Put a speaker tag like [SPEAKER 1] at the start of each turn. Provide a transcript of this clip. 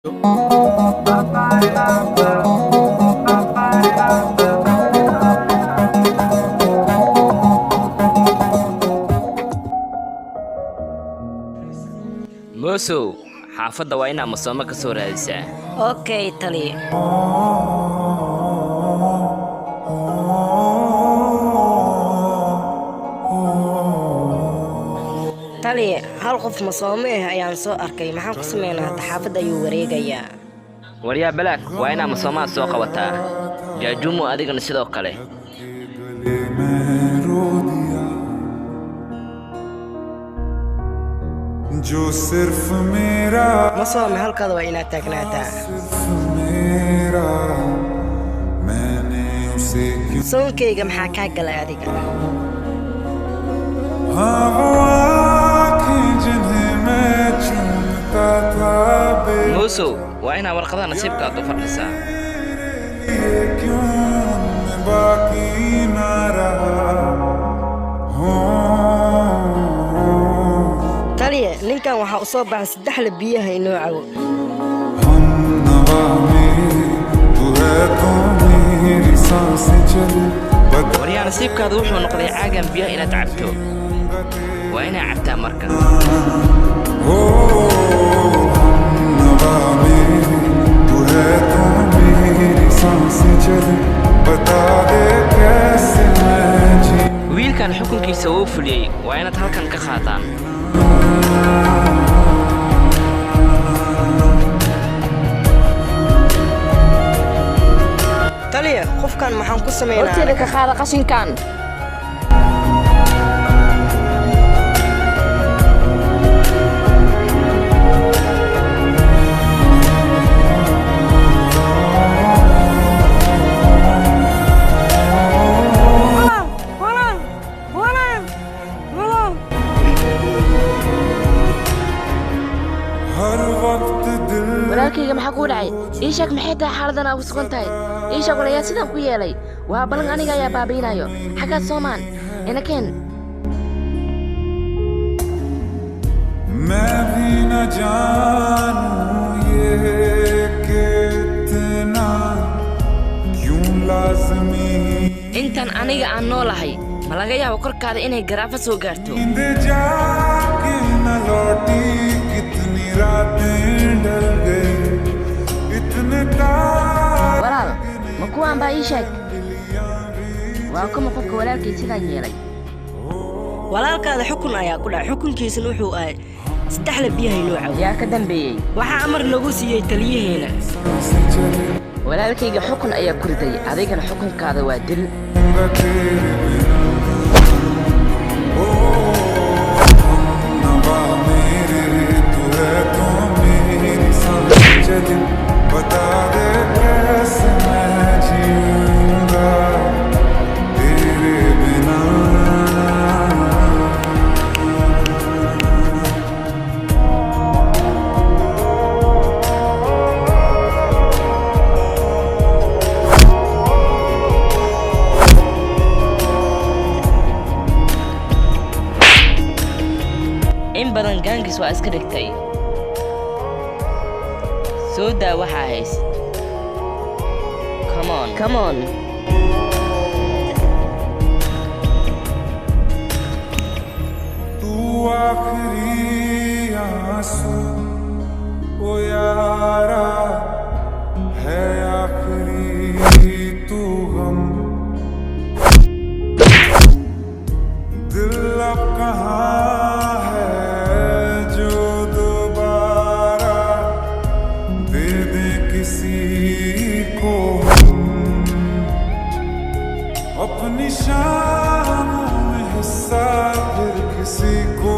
[SPEAKER 1] موسو حافظة وين مصومك صورة هسه.
[SPEAKER 2] اوكي تلي تلي هل قف مصومه ayaan soo arkay maxaan ku sameynaa xaafadda ayuu wareegayaa
[SPEAKER 1] وريا بلاك وين مصومة سوق وتا جاجومو أديك نسيدو كله
[SPEAKER 3] जो सिर्फ मेरा
[SPEAKER 2] masoome halkaada waa inaad taagnaataa
[SPEAKER 3] मैंने उसे क्यों
[SPEAKER 2] soonkayga maxaa kaa galay adiga
[SPEAKER 3] हाँ वो आँखें जिन्हें मैं चूमता था
[SPEAKER 1] موسو وين ورقة نصيب كاتو فرنسا
[SPEAKER 3] ये क्यों मैं बाकी ना रहा
[SPEAKER 2] taliye ninkan waxaa u soo baxay 3 biyaha inoo cawo
[SPEAKER 3] हम नवा मेरे तू है तो मेरी सांसें चले
[SPEAKER 1] وريا نصيب كاتو وحو نقضي عاقم بيها إنا تعبتو وين عبتا مركا
[SPEAKER 3] हो हम नवा मेरे तू है तो मेरी सांसें चले बता दे कैसे मैं जी
[SPEAKER 1] ويل كان حكم كي سووه فلي وين تهلكن كخاتان
[SPEAKER 2] taliye qofkan maxaan ku sameynaa
[SPEAKER 4] horteeda ka qaada qashinkan
[SPEAKER 3] हर वक्त दिल
[SPEAKER 4] walaalkayga maxaa kuu dhacay ii sheeg maxay tahay xaaladan aa ku sugan tahay ii sheeg walayaa sidaan ku yeelay waa ballan aniga ayaa baabiinayo xaggaad soomaan inakeen
[SPEAKER 3] मैं भी न जानूं ये कितना क्यों लाज़मी
[SPEAKER 4] intan aniga aan noolahay ma laga yaabo korkaada inay garaafa soo gaarto
[SPEAKER 3] नींद जाके न लौटी कितनी रातें डल गई इतने तार
[SPEAKER 4] walaal ma kuwaan baa ii sheeg waa kuma qofka walaalkay sidaan yeelay
[SPEAKER 2] walaalkaada xukun ayaa ku dhacay xukunkiisana wuxuu ahay 3 biyaha inoo cawo
[SPEAKER 4] yaa ka dambeeyey
[SPEAKER 2] waxaa amar lagu siiyey taliyaheena
[SPEAKER 3] से चले
[SPEAKER 4] walaalkayga xukun ayaa ku riday adigana xukunkaada waa dil
[SPEAKER 3] तेरे बिना ओ हम नवा मेरे तू है तो मेरी सांसें चले बता दे कैसे मैं जीऊंगा तेरे बिना
[SPEAKER 1] in badan gaangis waa iska dhigtay soo daa waxaa hays
[SPEAKER 4] come on
[SPEAKER 3] तू आखिरी आंसू ओ यारा है आखिरी तू गम दिल अब कहाँ है जो दोबारा दे दे किसी को हम अपनी शानों में हिस्सा फिर किसी को